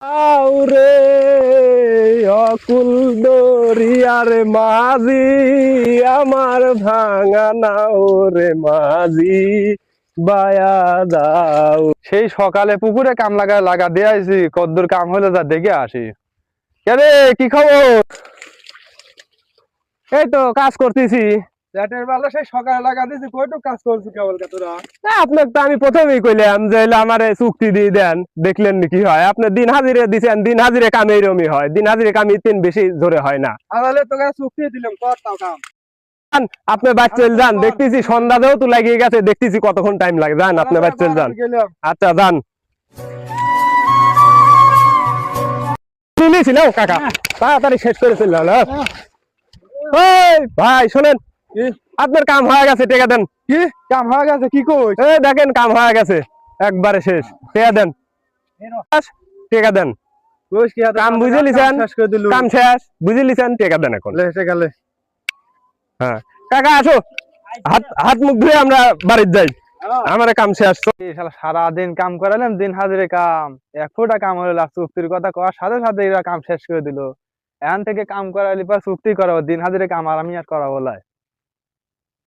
আউরে অকুল দরিয়ার মাঝি আমার ভাঙা নাও রে মাঝি বায়া দাও। সেই সকালে পুকুরে কাম লাগা দিয়ে আইছি, কদ্দুর কাম হলে যা দেখে আসি। কে কি খবর? এই তো কাজ করতেছি। চ্যাটের বেলা সেই সকালে লাগা দিয়েছি, কয়টুক কাজ করছি কেবল তোরা। আপনাকে তো আমি প্রথমেই কইলাম যে আমার চুক্তি দিয়ে দেন, দেখলেন কি হয়। আপনি দিন হাজিরে দিচ্ছেন, দিন হাজিরে কাম এইরকমই হয়, দিন হাজিরে কাম তিন বেশি জোরে হয় না। তাহলে তোকে চুক্তি দিলাম, কর তাও কাম। আপনি বাইর চল যান, দেখতেছি সন্ধ্যাতেও তো লাগিয়ে গেছে, দেখতেছি কতক্ষণ টাইম লাগে। যান আপনি বাইর চল যান। আচ্ছা যান। ছিল কাকা, তাড়াতাড়ি শেষ করে চলল। ভাই শোনেন, আপনার কাম হয়ে গেছে, টেকা দেন। কি কাম হয়ে গেছে? কি কই? এই দেখেন কাম হয়ে গেছে, একবারে শেষ। টেকা দেন, টেকা দেন। কাম বুঝে লিছেন, কাম শেষ বুঝে লিছেন, টেকা দেন এখন। হ্যাঁ কাকা আসো, হাত হাত মুখ ধুয়ে আমরা বাড়ির যাই, আমার কাম শেষ। সারাদিন কাম করালাম, দিন হাজিরে কাম, এক ফুটা কাম হলো। চুক্তির কথা কওয়ার সাথে সাথে এরা কাম শেষ করে দিল। এখান থেকে কাম করাইলি পর চুক্তি করাবো, দিন হাজিরে কাম আর আমি আর করাবো লাই।